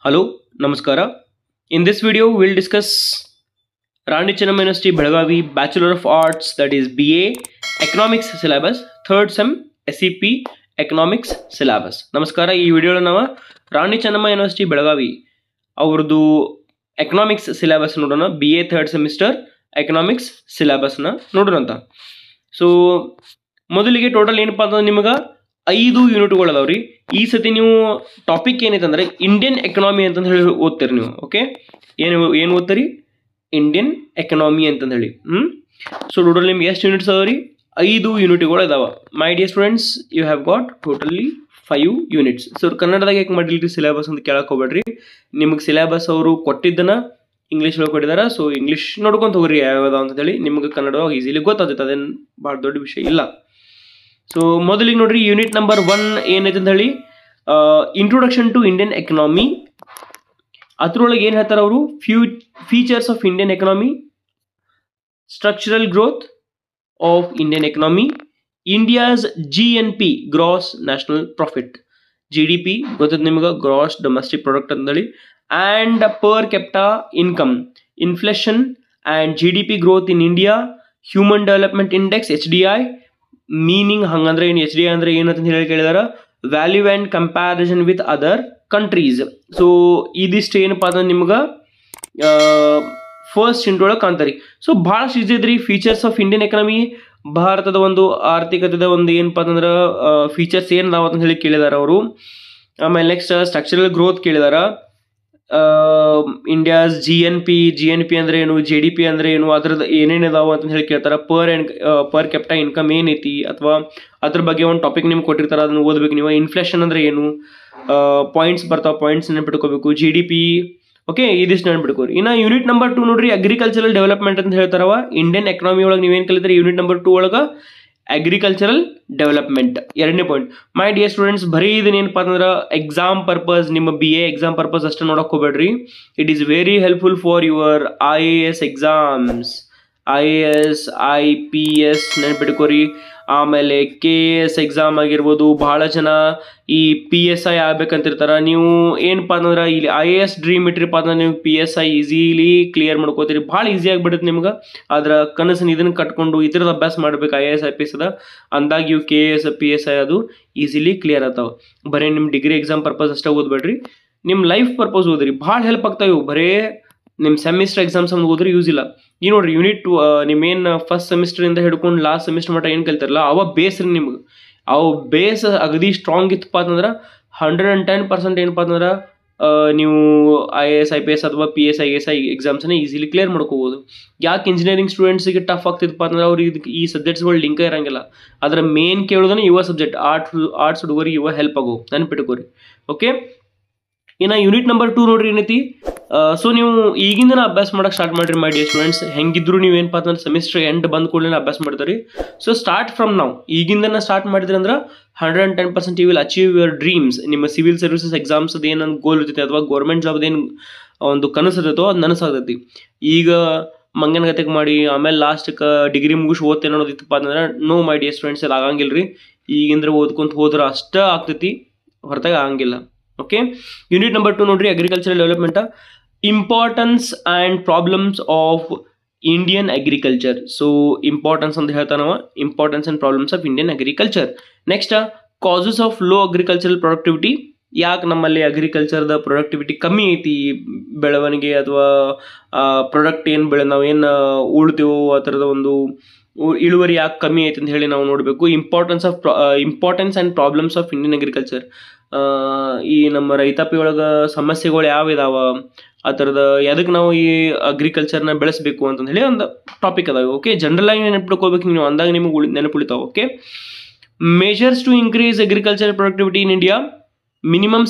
Hello, Namaskara. In this video, we'll discuss Rani Chennamma University Belagavi Bachelor of Arts, that is BA Economics syllabus, third sem SEP Economics syllabus. ನಮಸ್ಕಾರ. ಈ ವಿಡಿಯೋలో ನಾವು Rani Chennamma university Belagavi ಅವರದು economics syllabus ನೋಡೋಣ. BA third semester economics ಸಿಲೆಬಸ್ನ ನೋಡೋಣ ಅಂತ. So ಮೊದಲಿಗೆ total ಏನಪ್ಪಾ ಅಂತಂದ್ರೆ ನಿಮಗೆ 5 ಯೂನಿಟ್ಗಳು ಅದಾವ್ರಿ. ಈ ಸತಿ ನೀವು ಟಾಪಿಕ್ ಏನೈತೆ ಅಂದ್ರೆ ಇಂಡಿಯನ್ ಎಕನಾಮಿ ಅಂತಂದು ಹೇಳಿ ಓದ್ತೀರಿ ನೀವು. ಓಕೆ, ಏನು ಓದ್ತೀರಿ? ಇಂಡಿಯನ್ ಎಕನಾಮಿ ಅಂತಂದು ಹೇಳಿ. ಸೊ ಟೋಟಲ್ ನಿಮ್ಗೆ ಎಷ್ಟು ಯೂನಿಟ್ಸ್ ಅದಾವ್ರಿ? 5 ಯೂನಿಟ್ಗಳು ಅದಾವ. My dear students, you have got totally 5 units. So ಕನ್ನಡದಾಗ ಯಾಕೆ ಮಾಡಿಲ್ರಿ ಸಿಲೆಬಸ್ ಅಂತ ಕೇಳಕ್ ಹೋಗ್ಬೇಡ್ರಿ. ನಿಮಗೆ ಸಿಲೆಬಸ್ ಅವರು ಕೊಟ್ಟಿದ್ದನ್ನ ಇಂಗ್ಲೀಷ್ ಒಳಗೆ ಕೊಟ್ಟಿದಾರ. ಸೊ ಇಂಗ್ಲೀಷ್ ನೋಡ್ಕೊಂತ ಹೋಗ್ರಿ ಯಾವ್ಯಾವ ಅಂತ ಹೇಳಿ, ನಿಮ್ಗೆ ಕನ್ನಡವಾಗಿ ಈಸಿಲಿ ಗೊತ್ತಾಗ್ತೈತೆ. ಅದೇನು ಭಾಳ ದೊಡ್ಡ ವಿಷಯ ಇಲ್ಲ. ಸೊ ಮೊದಲಿಗೆ ನೋಡ್ರಿ, ಯೂನಿಟ್ ನಂಬರ್ 1 ಏನೈತೆ ಅಂತ ಹೇಳಿ, ಇಂಟ್ರೊಡಕ್ಷನ್ ಟು ಇಂಡಿಯನ್ ಎಕನಾಮಿ. ಅದ್ರೊಳಗೆ ಏನು ಹೇಳ್ತಾರೆ ಅವರು? Features of Indian economy, structural growth of Indian economy, India's GNP gross national profit, GDP ಗೊತ್ತದ ನಿಮ್ಗೆ, ಗ್ರಾಸ್ ಡೊಮೆಸ್ಟಿಕ್ ಪ್ರಾಡಕ್ಟ್ ಅಂತೇಳಿ, and per capita income, inflation and GDP growth in India, human development index HDI. Meaning ಹಂಗಂದ್ರೆ ಏನು? HDI ಅಂದ್ರೆ ಏನಂತ ಹೇಳಿ ಕೇಳಿದಾರ, value and comparison with other countries. So ಇದಿಷ್ಟು ಏನಪ್ಪಾ ಅಂದ್ರೆ ನಿಮ್ಗೆ ಫಸ್ಟ್ ಇಂಟ್ರೊಳಗೆ ಕಾಣ್ತಾರೆ. ಸೊ ಭಾಳಷ್ಟು ಈಸಿ ಇದ್ರಿ. ಫೀಚರ್ಸ್ ಆಫ್ ಇಂಡಿಯನ್ ಎಕನಾಮಿ, ಭಾರತದ ಒಂದು ಆರ್ಥಿಕತೆದ ಒಂದು ಏನಪ್ಪಾ ಅಂತಂದ್ರೆ ಫೀಚರ್ಸ್ ಏನು ಅದಾವ ಅಂತ ಹೇಳಿ ಕೇಳಿದಾರ ಅವರು. ಆಮೇಲೆ ನೆಕ್ಸ್ಟ್ ಸ್ಟ್ರಕ್ಚರಲ್ ಗ್ರೋತ್ ಕೇಳಿದಾರ. ಇಂಡಿಯಾಸ್ GNP ಅಂದ್ರೆ ಏನು, GDP ಅಂದ್ರೆ ಏನು, ಅದ್ರದ್ದು ಏನೇನು ಇದಾವ ಅಂತ ಹೇಳಿ ಕೇಳ್ತಾರೆ. ಪರ್ ಕ್ಯಾಪಿಟಾ ಇನ್ಕಮ್ ಏನೈತಿ, ಅಥವಾ ಅದ್ರ ಬಗ್ಗೆ ಒಂದು ಟಾಪಿಕ್ ನಿಮ್ಗೆ ಕೊಟ್ಟಿರ್ತಾರೆ, ಅದನ್ನ ಓದ್ಬೇಕು ನೀವು. ಇನ್ಫ್ಲೇಷನ್ ಅಂದ್ರೆ ಏನು, ಪಾಯಿಂಟ್ಸ್ ಬರ್ತಾವ, ಪಾಯಿಂಟ್ಸ್ ನೆನ್ಪಿಟ್ಕೋಬೇಕು. GDP, ಓಕೆ, ಇದಿಷ್ಟು ನೆನ್ಪಿಟ್ಕೋರಿ. ಇನ್ನು ಯೂನಿಟ್ ನಂಬರ್ 2 ನೋಡ್ರಿ, ಅಗ್ರಿಕಲ್ಚರಲ್ ಡೆವಲಪ್ಮೆಂಟ್ ಅಂತ ಹೇಳ್ತಾರವ. ಇಂಡಿಯನ್ ಎಕನಾಮಿ ಒಳಗೆ ನೀವೇನು ಕಲಿತೀರಿ? ಯೂನಿಟ್ ನಂಬರ್ 2 ಒಳಗೆ ಅಗ್ರಿಕಲ್ಚರಲ್ ಡೆವಲಪ್ಮೆಂಟ್, 2ನೇ ಪಾಯಿಂಟ್. ಮೈ ಡಿಯರ್ ಸ್ಟೂಡೆಂಟ್ಸ್, ಬರೀ ಇದನ್ನೇನಪ್ಪ ಅಂತಂದ್ರೆ ಎಕ್ಸಾಮ್ ಪರ್ಪಸ್, ನಿಮ್ಮ BA ಎಕ್ಸಾಮ್ ಪರ್ಪಸ್ ಅಷ್ಟೇ ನೋಡಕ್ ಹೋಗ್ಬೇಡ್ರಿ. It is very helpful for your IAS exams, IAS IPS ನೆನ್ಪಿಟ್ಕೋರಿ. ಆಮೇಲೆ KS ಎಕ್ಸಾಮ್ ಆಗಿರ್ಬೋದು. ಭಾಳ ಜನ ಈ PSI ಆಗ್ಬೇಕಂತಿರ್ತಾರ. ನೀವು ಏನಪ್ಪ ಅಂತಂದ್ರೆ ಇಲ್ಲಿ IAS ಡ್ರೀಮ್ ಇಟ್ರಿಪ್ಪ ಅಂದ್ರೆ ನೀವು PSI ಈಸಿಲಿ ಕ್ಲಿಯರ್ ಮಾಡ್ಕೋತೀರಿ. ಭಾಳ ಈಸಿ ಆಗಿಬಿಡುತ್ತೆ ನಿಮ್ಗೆ. ಅದ್ರ ಕನಸನ್ನು ಇದನ್ನು ಕಟ್ಕೊಂಡು ಈ ಥರದ ಅಭ್ಯಾಸ ಮಾಡ್ಬೇಕು. IAS IPS ಅದ ಅಂದಾಗ ಇವು KS PSI ಅದು ಈಸಿಲಿ ಕ್ಲಿಯರ್ ಆಗ್ತಾವೆ. ಬರೀ ನಿಮ್ಮ ಡಿಗ್ರಿ ಎಕ್ಸಾಮ್ ಪರ್ಪಸ್ ಅಷ್ಟೇ ಓದ್ಬೇಡ್ರಿ, ನಿಮ್ಮ ಲೈಫ್ ಪರ್ಪಸ್ ಓದ್ರಿ. ಭಾಳ ಹೆಲ್ಪ್ ಆಗ್ತಾವೆ ಇವು. ಬರೇ ನಿಮ್ಮ ಸೆಮಿಸ್ಟರ್ ಎಕ್ಸಾಮ್ಸ್ ಅಂತ ಓದ್ರಿ ಯೂಸ್ ಇಲ್ಲ. ಈ ನೋಡ್ರಿ, ಯೂನಿಟ್ ನಿಮ್ಮೇನು ಫಸ್ಟ್ ಸೆಮಿಸ್ಟರಿಂದ ಹಿಡ್ಕೊಂಡು ಲಾಸ್ಟ್ ಸೆಮಿಸ್ಟರ್ ಮಟ್ಟ ಏನು ಕಲ್ತಾರಲ್ಲ, ಅವ ಬೇಸ್ ರೀ ನಿಮ್ಗೆ. ಅವು ಬೇಸ್ ಅಗದಿ ಸ್ಟ್ರಾಂಗ್ ಇತ್ತಪ್ಪ ಅಂತಂದ್ರೆ 110% ಏನಪ್ಪ ಅಂತಂದ್ರೆ ನೀವು IAS IPS ಅಥವಾ PSI ASI ಎಕ್ಸಾಮ್ಸನ್ನ ಈಸಿಲಿ ಕ್ಲಿಯರ್ ಮಾಡ್ಕೋಬೋದು. ಯಾಕೆ ಇಂಜಿನಿಯರಿಂಗ್ ಸ್ಟೂಡೆಂಟ್ಸಿಗೆ ಟಫ್ ಆಗ್ತಿತ್ತಪ್ಪ ಅಂತಂದ್ರೆ ಅವ್ರಿಗೆ ಇದಕ್ಕೆ ಈ ಸಬ್ಜೆಕ್ಟ್ಸ್ಗಳು ಲಿಂಕ್ ಇರಂಗಿಲ್ಲ. ಅದರ ಮೇನ್ ಕೇಳೋದನ್ನ ಯುವ ಸಬ್ಜೆಕ್ಟ್, ಆರ್ಟ್ಸ್ ಹುಡುಗರಿಗೆ ಯುವ ಹೆಲ್ಪ್ ಆಗೋ ನೆನ್ಪಿಟ್ಕೋರಿ. ಓಕೆ, ಇನ್ನು ಯೂನಿಟ್ ನಂಬರ್ 2 ನೋಡ್ರಿ ಏನೈತಿ. ಸೊ ನೀವು ಈಗಿಂದನೇ ಅಭ್ಯಾಸ ಮಾಡಕ್ಕೆ ಸ್ಟಾರ್ಟ್ ಮಾಡಿರಿ ಮೈ ಡಿಯರ್ ಸ್ಟೂಡೆಂಟ್ಸ್. ಹೆಂಗಿದ್ರು ನೀವು ಏನಪ್ಪ ಅಂತಂದ್ರೆ ಸೆಮಿಸ್ಟರ್ ಎಂಡ್ ಬಂದ ಕೂಡಲೇ ಅಭ್ಯಾಸ ಮಾಡ್ತಾರೆ. ಸೊ ಸ್ಟಾರ್ಟ್ ಫ್ರಮ್ ನಾವು, ಈಗಿಂದನೇ ಸ್ಟಾರ್ಟ್ ಮಾಡಿದ್ರಿ ಅಂದ್ರೆ 110% you will achieve your dreams. ನಿಮ್ಮ ಸಿವಿಲ್ ಸರ್ವಿಸಸ್ ಎಕ್ಸಾಮ್ಸ್ ಅದೇನು ಗೋಲ್ ಇರ್ತೈತೆ, ಅಥವಾ ಗೌರ್ಮೆಂಟ್ ಜಾಬ್ದೇನು ಒಂದು ಕನಸು ಇರ್ತೈತೋ ಅದು ನನಸಾಗ್ತೈತಿ. ಈಗ ಮಂಗನಗತೆಗೆ ಮಾಡಿ ಆಮೇಲೆ ಲಾಸ್ಟ್ಗೆ ಡಿಗ್ರಿ ಮುಗಿಸಿ ಓದ್ತೇನೆ ಅನ್ನೋದಿತ್ತಪ್ಪ ಅಂತಂದ್ರೆ ನೋ ಮೈ ಡಿಯರ್ ಸ್ಟೂಡೆಂಟ್ಸ್, ಅದು ಆಗಂಗಿಲ್ಲ ರೀ. ಈಗಿಂದ್ರೆ ಓದ್ಕೊಂತ ಹೋದ್ರೆ ಅಷ್ಟೇ ಆಗ್ತೈತಿ, ಹೊರತಾಗ ಆಗಂಗಿಲ್ಲ. ಓಕೆ, ಯೂನಿಟ್ ನಂಬರ್ 2 ನೋಡ್ರಿ, agricultural development, importance and problems of Indian agriculture. So importance ಅಂತ ಹೇಳ್ತಾನವ, importance and problems of Indian agriculture. Next causes of low agricultural productivity. ಯಾಕೆ ನಮ್ಮಲ್ಲಿ ಅಗ್ರಿಕಲ್ಚರ್ದ ಪ್ರೊಡಕ್ಟಿವಿಟಿ ಕಮ್ಮಿ ಐತಿ, ಬೆಳವಣಿಗೆ ಅಥವಾ ಪ್ರಾಡಕ್ಟ್ ಏನು ನಾವು ಏನು ಉಳ್ತೀವೋ ಆ ಥರದ ಒಂದು ಇಳುವರಿ ಯಾಕೆ ಕಮ್ಮಿ ಐತೆ ಅಂತ ಹೇಳಿ ನಾವು ನೋಡಬೇಕು. Importance and problems of Indian agriculture. ಈ ನಮ್ಮ ರೈತಾಪಿ ಒಳಗೆ ಸಮಸ್ಯೆಗಳು ಯಾವಿದಾವ, ಆ ಥರದ ಎದಕ್ಕೆ ನಾವು ಈ ಅಗ್ರಿಕಲ್ಚರ್ನ ಬೆಳೆಸಬೇಕು ಅಂತಂದು ಹೇಳಿ ಒಂದು ಟಾಪಿಕ್ ಅದಾವೆ. ಓಕೆ, ಜನರಲ್ ಆಗಿ ನೆನಪಿಟ್ಕೋಬೇಕು ನೀವು, ಅಂದಾಗ ನಿಮಗೆ ನೆನಪುಳಿತಾವೆ. Okay, measures to increase agriculture productivity in India, minimum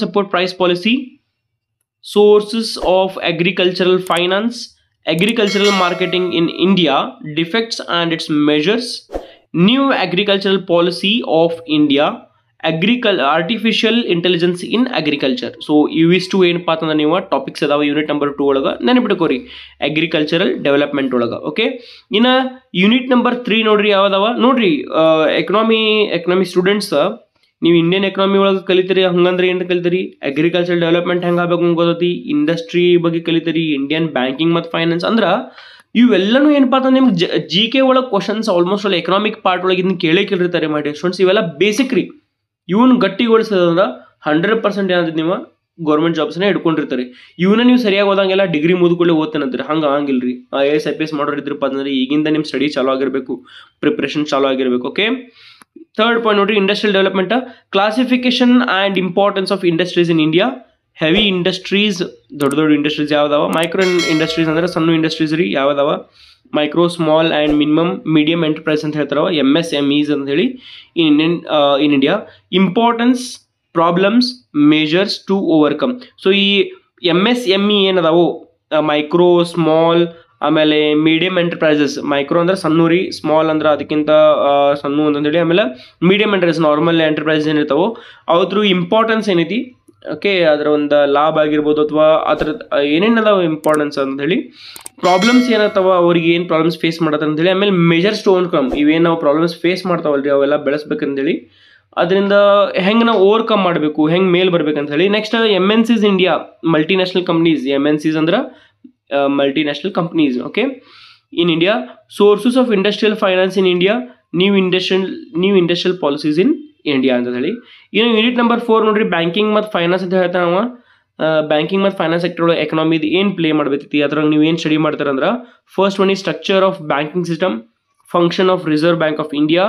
support price policy, sources of agricultural finance, agricultural marketing in India, defects and its measures, new agricultural policy of India, artificial intelligence in agriculture. So ಇವಿಷ್ಟು ಏನಪ್ಪಾ ಅಂತಂದ್ರೆ ನೀವು topics ಅದಾವ unit number 2 ಒಳಗೆ ನೆನಪಿಟ್ಕೋರಿ, agricultural development ಒಳಗೆ. Okay, ಇನ್ನು unit number 3 ನೋಡ್ರಿ ಯಾವ್ದಾವ ನೋಡ್ರಿ. ಎಕನಾಮಿ ಸ್ಟೂಡೆಂಟ್ಸ್ ನೀವು ಇಂಡಿಯನ್ ಎಕಾನಮಿ ಒಳಗೆ ಕಲಿತೀರಿ, ಹಂಗಂದ್ರೆ ಏನು ಕಲಿತೀರಿ, ಅಗ್ರಿಕಲ್ಚರ್ ಡೆವಲಪ್ಮೆಂಟ್ ಹೆಂಗೆ ಆಗಬೇಕು ಅಂತ ಗೊತ್ತೈತಿ, ಇಂಡಸ್ಟ್ರಿ ಬಗ್ಗೆ ಕಲಿತೀರಿ, ಇಂಡಿಯನ್ ಬ್ಯಾಂಕಿಂಗ್ ಮತ್ತು ಫೈನಾನ್ಸ್. ಅಂದ್ರೆ ಇವೆಲ್ಲನೂ ಏನಪ್ಪ ಅಂದ್ರೆ ನಿಮ್ಗೆ ಜಿ ಕೆ ಒಳಗೆ ಕ್ವಶನ್ಸ್ ಆಲ್ಮೋಸ್ಟ್ ಅಲ್ಲಿ ಎಕನಾಮಿಕ್ ಪಾರ್ಟ್ ಒಳಗೆ ಇದನ್ನ ಕೇಳಿರ್ತಾರೆ ಮಾಡಿ ಸ್ಟೂಡೆಂಟ್ಸ್. ಇವೆಲ್ಲ ಬೇಸಿಕ್ ರೀ. ಇವನ್ ಗಟ್ಟಿಗೊಳಿಸೋದಂದ್ರೆ 100% ಏನಾದ್ರು ನೀವು ಗೌರ್ಮೆಂಟ್ ಜಾಬ್ಸ್ನ ಹಿಡ್ಕೊಂಡಿರ್ತಾರೆ. ಇವನ್ನ ನೀವು ಸರಿಯಾಗಿ ಓದಂಗೆಲ್ಲ ಡಿಗ್ರಿ ಮುದ್ಕೊಳ್ಳಿ ಓದ್ತೇನಂತೀರಿ, ಹಂಗೆ ಆಗಂಗಿಲ್ರಿ. IAS IPS ಮಾಡೋರು ಇದ್ರಪ್ಪ ಅಂದ್ರೆ ಈಗಿಂದ ನಿಮ್ಮ ಸ್ಟಡಿ ಚಾಲೂ ಆಗಿರಬೇಕು, ಪ್ರಿಪ್ರೇಷನ್ ಚಾಲೂ ಆಗಿರಬೇಕು. ಓಕೆ, ಥರ್ಡ್ ಪಾಯಿಂಟ್ ನೋಡ್ರಿ, industrial development, classification and importance of industries in India. Heavy industries, ದೊಡ್ಡ ದೊಡ್ಡ ಇಂಡಸ್ಟ್ರೀಸ್ ಯಾವ್ದಾವ, ಮೈಕ್ರೋ ಇಂಡಸ್ಟ್ರೀಸ್ ಅಂದ್ರೆ ಸಣ್ಣ ಇಂಡಸ್ಟ್ರೀಸ್ ರೀ ಯಾವ್ದಾವ, micro small and medium enterprise ಅಂತ ಹೇಳ್ತಾರ, MSMEs ಅಂತ ಹೇಳಿ in India. Importance, problems, measures to overcome. So ಈ MSME ಏನದಾವು, ಮೈಕ್ರೋ ಸ್ಮಾಲ್ ಆಮೇಲೆ ಮೀಡಿಯಂ ಎಂಟರ್ಪ್ರೈಸಸ್. ಮೈಕ್ರೋ ಅಂದ್ರೆ ಸಣ್ಣ ರೀ, ಸ್ಮಾಲ್ ಅಂದ್ರೆ ಅದಕ್ಕಿಂತ ಸಣ್ಣ ಅಂತಂದೇಳಿ, ಆಮೇಲೆ ಮೀಡಿಯಂ ಎಂಟರ್ಪ್ರೈಸ್ ನಾರ್ಮಲ್ ಎಂಟರ್ಪ್ರೈಸ್ ಏನಿರ್ತಾವೋ ಅದ್ರ ಇಂಪಾರ್ಟೆನ್ಸ್ ಏನೈತಿ. ಓಕೆ, ಅದರ ಒಂದು ಲಾಭ ಆಗಿರ್ಬೋದು ಅಥವಾ ಅದ್ರ ಏನೇನದಾವ ಇಂಪಾರ್ಟೆನ್ಸ್ ಅಂತ ಹೇಳಿ. ಪ್ರಾಬ್ಲಮ್ಸ್ ಏನತ್ತಾವ, ಅವ್ರಿಗೆ ಏನು ಪ್ರಾಬ್ಲಮ್ಸ್ ಫೇಸ್ ಮಾಡತ್ತ ಅಂತೇಳಿ. ಆಮೇಲೆ ಮೆಜರ್ಸ್ ಟು ಓವರ್ಕಮ್, ಇವೇನು ನಾವು ಪ್ರಾಬ್ಲಮ್ಸ್ ಫೇಸ್ ಮಾಡ್ತಾವಲ್ರಿ ಅವೆಲ್ಲ ಬೆಳೆಸ್ಬೇಕಂತೇಳಿ, ಅದರಿಂದ ಹೆಂಗೆ ನಾವು ಓವರ್ಕಮ್ ಮಾಡಬೇಕು, ಹೆಂಗೆ ಮೇಲ್ ಬರ್ಬೇಕಂತ ಹೇಳಿ. Next MNCs India, multinational companies. MNCs ಅಂದ್ರೆ multinational companies. Okay, in India, sources of industrial finance in India, new industrial policies in India ಅಂತ ಹೇಳಿ. ಇನ್ನು ಯೂನಿಟ್ ನಂಬರ್ 4 ನೋಡ್ರಿ, ಬ್ಯಾಂಕಿಂಗ್ ಮತ್ತು ಫೈನಾನ್ಸ್ ಅಂತ ಹೇಳ್ತಾನೆ ನಾವು. ಬ್ಯಾಂಕಿಂಗ್ ಮತ್ತು ಫೈನಾನ್ಸ್ ಸೆಕ್ಟರ್ ಒಳಗೆ ಎಕನಾಮಿದು ಏನು ಪ್ಲೇ ಮಾಡಬೇಕೈತಿ, ಅದ್ರಾಗ ನೀವು ಏನು ಸ್ಟಡಿ ಮಾಡ್ತಾರಂದ್ರೆ, ಫಸ್ಟ್ ಒನ್ ಈ structure of banking system, function of reserve bank of India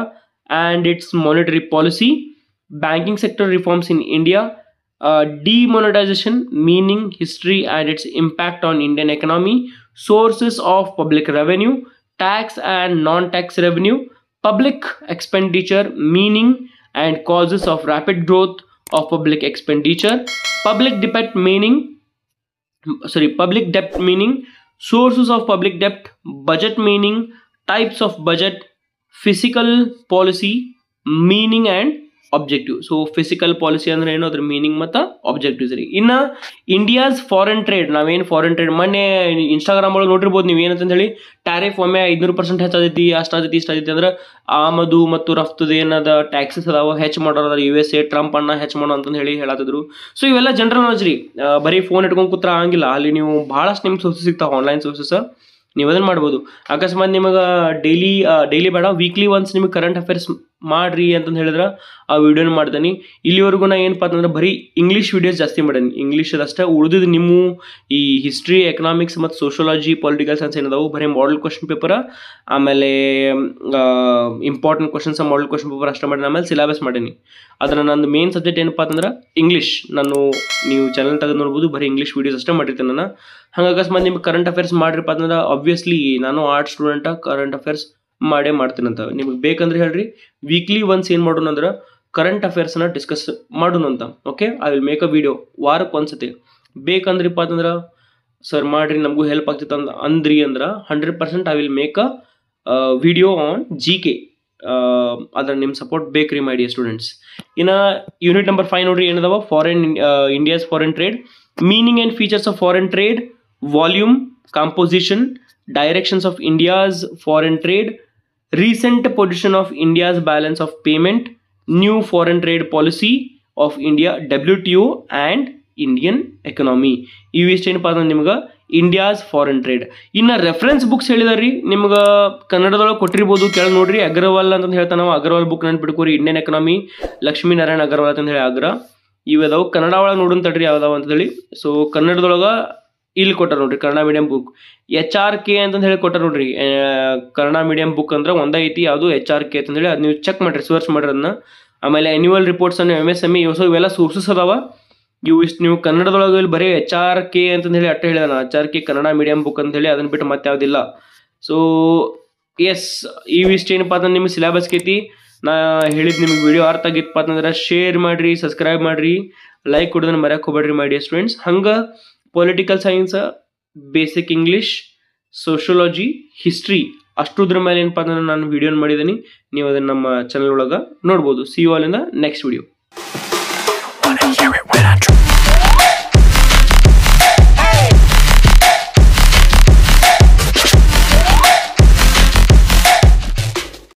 and its monetary policy, banking sector reforms in India, demonetization, meaning, history and its impact on Indian economy, sources of public revenue, tax and non-tax revenue, public expenditure, meaning and causes of rapid growth of public expenditure, public debt meaning, sources of public debt, budget meaning, types of budget, physical policy, meaning and objective. So physical policy ಅಂದ್ರೆ ಏನು, ಅದ್ರ meaning ಮತ್ತು objectives ರೀ. ಇನ್ನು India's foreign trade, ನಾವೇನು foreign trade ಮೊನ್ನೆ Instagram ಒಳಗೆ ನೋಡಿರ್ಬೋದು ನೀವು, ಏನಂತ ಹೇಳಿ ಟ್ಯಾರಿಫ್ ಒಮ್ಮೆ 500% ಹೆಚ್ಚಾದೈತಿ, ಅಷ್ಟಾದೈತಿ ಇಷ್ಟಾದೈತಿ ಅಂದ್ರೆ ಆಮದು ಮತ್ತು ರಫ್ತದ ಏನದ ಟ್ಯಾಕ್ಸಸ್ ಅದಾವ ಹೆಚ್ಚು ಮಾಡೋದ್ರ USA ಟ್ರಂಪ್ ಅನ್ನ ಹೆಚ್ಚು ಮಾಡೋ ಅಂತಂದು ಹೇಳತ್ತಿದ್ರು. ಸೊ ಇವೆಲ್ಲ ಜನರಲ್ ನಾಲೆಜ್ ರೀ. ಬರೀ ಫೋನ್ ಇಟ್ಕೊಂಡು ಕೂತ್ರ ಆಗಿಲ್ಲ, ಅಲ್ಲಿ ನೀವು ಭಾಳಷ್ಟು ನಿಮ್ಗೆ ಸೋರ್ಸಸ್ ಸಿಗ್ತಾವೆ, ಆನ್ಲೈನ್ ಸೋರ್ಸಸ್, ನೀವು ಅದನ್ನು ಮಾಡ್ಬೋದು. ಅಕಸ್ಮಾತ್ ನಿಮಗೆ ಡೈಲಿ ಬೇಡ, ವೀಕ್ಲಿ ಒನ್ಸ್ ನಿಮಗೆ ಕರೆಂಟ್ ಅಫೇರ್ಸ್ ಮಾಡ್ರಿ ಅಂತಂದು ಹೇಳಿದ್ರೆ ಆ ವಿಡಿಯೋನ ಮಾಡ್ತೀನಿ. ಇಲ್ಲಿವರೆಗೂ ನಾ ಏನಪ್ಪ ಅಂತಂದ್ರೆ ಬರೀ ಇಂಗ್ಲೀಷ್ ವಿಡಿಯೋಸ್ ಜಾಸ್ತಿ ಮಾಡೀನಿ, ಇಂಗ್ಲೀಷದಷ್ಟೇ. ಉಳಿದಿದ್ದು ನಿಮ್ಮ ಈ ಹಿಸ್ಟ್ರಿ, ಎಕನಾಮಿಕ್ಸ್ ಮತ್ತು ಸೋಷಿಯಾಲಜಿ, ಪೊಲಿಟಿಕಲ್ ಸೈನ್ಸ್ ಏನದಾವು ಬರೀ ಮಾಡೆಲ್ ಕ್ವಶನ್ ಪೇಪರ್, ಆಮೇಲೆ important questions model question paper ಅಷ್ಟೇ ಮಾಡೀನಿ. ಆಮೇಲೆ ಸಿಲೆಬಸ್ ಮಾಡೀನಿ. ಅದನ್ನು ನಂದು ಮೇನ್ ಸಬ್ಜೆಕ್ಟ್ ಏನಪ್ಪ ಅಂತಂದ್ರೆ ಇಂಗ್ಲೀಷ್. ನೀವು ಚಾನಲ್ ತೆಗೆದು ನೋಡ್ಬೋದು, ಬರೀ ಇಂಗ್ಲೀಷ್ ವಿಡಿಯೋಸ್ ಅಷ್ಟೇ ಮಾಡಿರ್ತೇನೆ ನಾನು. ಹಂಗೆ ಅಕಸ್ಮಾತ್ ನಿಮ್ಗೆ ಕರೆಂಟ್ ಅಫೇರ್ಸ್ ಮಾಡಿರಪ್ಪ ಅಂತಂದ್ರೆ ಆಬ್ವಿಯಸ್ಲಿ ನಾನು ಆರ್ಟ್ಸ್ ಸ್ಟೂಡೆಂಟ, ಕರೆಂಟ್ ಅಫೇರ್ಸ್ ಮಾಡ್ತೀನಂತ. ನಿಮಗೆ ಬೇಕಂದ್ರೆ ಹೇಳ್ರಿ, ವೀಕ್ಲಿ ಒನ್ಸ್ ಏನು ಮಾಡೋಣ ಅಂದ್ರೆ ಕರೆಂಟ್ ಅಫೇರ್ಸ್ನ ಡಿಸ್ಕಸ್ ಮಾಡೋಣ ಅಂತ. Okay, I will make a video ವಾರಕ್ಕೆ ಒಂದ್ಸತಿ. ಬೇಕಂದ್ರಿಪ್ಪ ಅಂತಂದ್ರೆ ಸರ್ ಮಾಡ್ರಿ ನಮಗೂ ಹೆಲ್ಪ್ ಆಗ್ತಿತ್ತು ಅಂದ್ರಿ ಅಂದ್ರೆ 100% I will make a video on GK. ಅದ್ರ ನಿಮ್ಮ ಸಪೋರ್ಟ್ ಬೇಕ್ರಿ ಮೈ ಡಿಯರ್ ಸ್ಟೂಡೆಂಟ್ಸ್. ಇನ್ನು ಯೂನಿಟ್ ನಂಬರ್ 5 ನೋಡ್ರಿ, ಏನದಾವ, India's foreign trade, meaning and features of foreign trade, volume, composition, directions of India's foreign trade, recent position of India's balance of payment, new foreign trade policy of India, WTO and Indian economy. ಇವಿಷ್ಟೇನಪ್ಪ ಅಂದ್ರೆ ನಿಮ್ಗೆ India's foreign trade. ಇನ್ನು reference books ಹೇಳಿದಾರ್ರಿ, ನಿಮ್ಗೆ ಕನ್ನಡದೊಳಗೆ ಕೊಟ್ಟಿರ್ಬೋದು, ಕೆಳಗೆ ನೋಡ್ರಿ. ಅಗ್ರವಾಲ್ ಅಂತಂದು ಹೇಳ್ತಾನೆ ನಾವು, ಅಗ್ರವಾಲ್ ಬುಕ್ ನೆನ್ಪಿಟ್ಕೋರಿ. ಇಂಡಿಯನ್ ಎಕನಾಮಿ, ಲಕ್ಷ್ಮೀನಾರಾಯಣ ಅಗರ್ವಾಲ್ ಅಂತ ಹೇಳಿ ಅಗ್ರ. ಇವೆದಾವು ಕನ್ನಡ ಒಳಗೆ ನೋಡೋಣ ತಡ್ರಿ ಯಾವ್ದಾವ ಅಂತ ಹೇಳಿ. ಸೊ ಕನ್ನಡದೊಳಗೆ ಇಲ್ಲಿ ಕೊಟ್ಟಾರ ನೋಡ್ರಿ, ಕನ್ನಡ ಮೀಡಿಯಂ ಬುಕ್ HRK ಅಂತಂದು ಹೇಳಿ ಕೊಟ್ಟಾರ ನೋಡ್ರಿ. ಕನ್ನಡ ಮೀಡಿಯಂ ಬುಕ್ ಅಂದ್ರೆ ಒಂದೇ ಐತಿ, ಯಾವುದು HRK ಅಂತಂದೇಳಿ. ಅದು ನೀವು ಚೆಕ್ ಮಾಡಿರಿ, ಸರ್ಚ್ ಮಾಡಿರಿ ಅದನ್ನ. ಆಮೇಲೆ ಆ್ಯನ್ಯುವಲ್ ರಿಪೋರ್ಟ್ಸ್ ಅನ್ನು MSME ಇವೆಲ್ಲ ಸೋರ್ಸಸ್ ಅದಾವ. ಇವು ಇಷ್ಟು ನೀವು ಕನ್ನಡದೊಳಗೆ ಇಲ್ಲಿ ಬರೀ HRK ಅಂತಂದು ಹೇಳಿ ಅಟ್ಟ ಹೇಳಿದಾನ, HRK ಕನ್ನಡ ಮೀಡಿಯಂ ಬುಕ್ ಅಂತ ಹೇಳಿ, ಅದನ್ನ ಬಿಟ್ಟು ಮತ್ತೆ ಯಾವುದಿಲ್ಲ. ಸೊ ಎಸ್, ಇವಿಷ್ಟು ಏನಪ್ಪ ಅಂತಂದ್ರೆ ನಿಮ್ಗೆ ಸಿಲೆಬಸ್ ಐತಿ. ನಾ ಹೇಳಿದ್ದು ನಿಮ್ಗೆ ವಿಡಿಯೋ ಅರ್ಥ ಆಗಿತ್ತಪ್ಪ ಅಂತಂದ್ರೆ ಶೇರ್ ಮಾಡಿರಿ, ಸಬ್ಸ್ಕ್ರೈಬ್ ಮಾಡಿರಿ, ಲೈಕ್ ಕೊಡೋದನ್ನ ಮರ್ಯಾಕೆ ಹೋಗ್ಬೇಡ್ರಿ ಮೈ ಡಿಯರ್ ಸ್ಟೂಡೆಂಟ್ಸ್. ಹಂಗೆ political science, basic English, sociology, history ಅಷ್ಟುದ್ರ ಮೇಲೆ ಏನಪ್ಪ ಅಂದ್ರೆ ನಾನು ವಿಡಿಯೋನ ಮಾಡಿದ್ದೀನಿ. ನೀವು ಅದನ್ನು ನಮ್ಮ ಚಾನಲ್ ಒಳಗೆ ನೋಡ್ಬೋದು. See you all in the next video.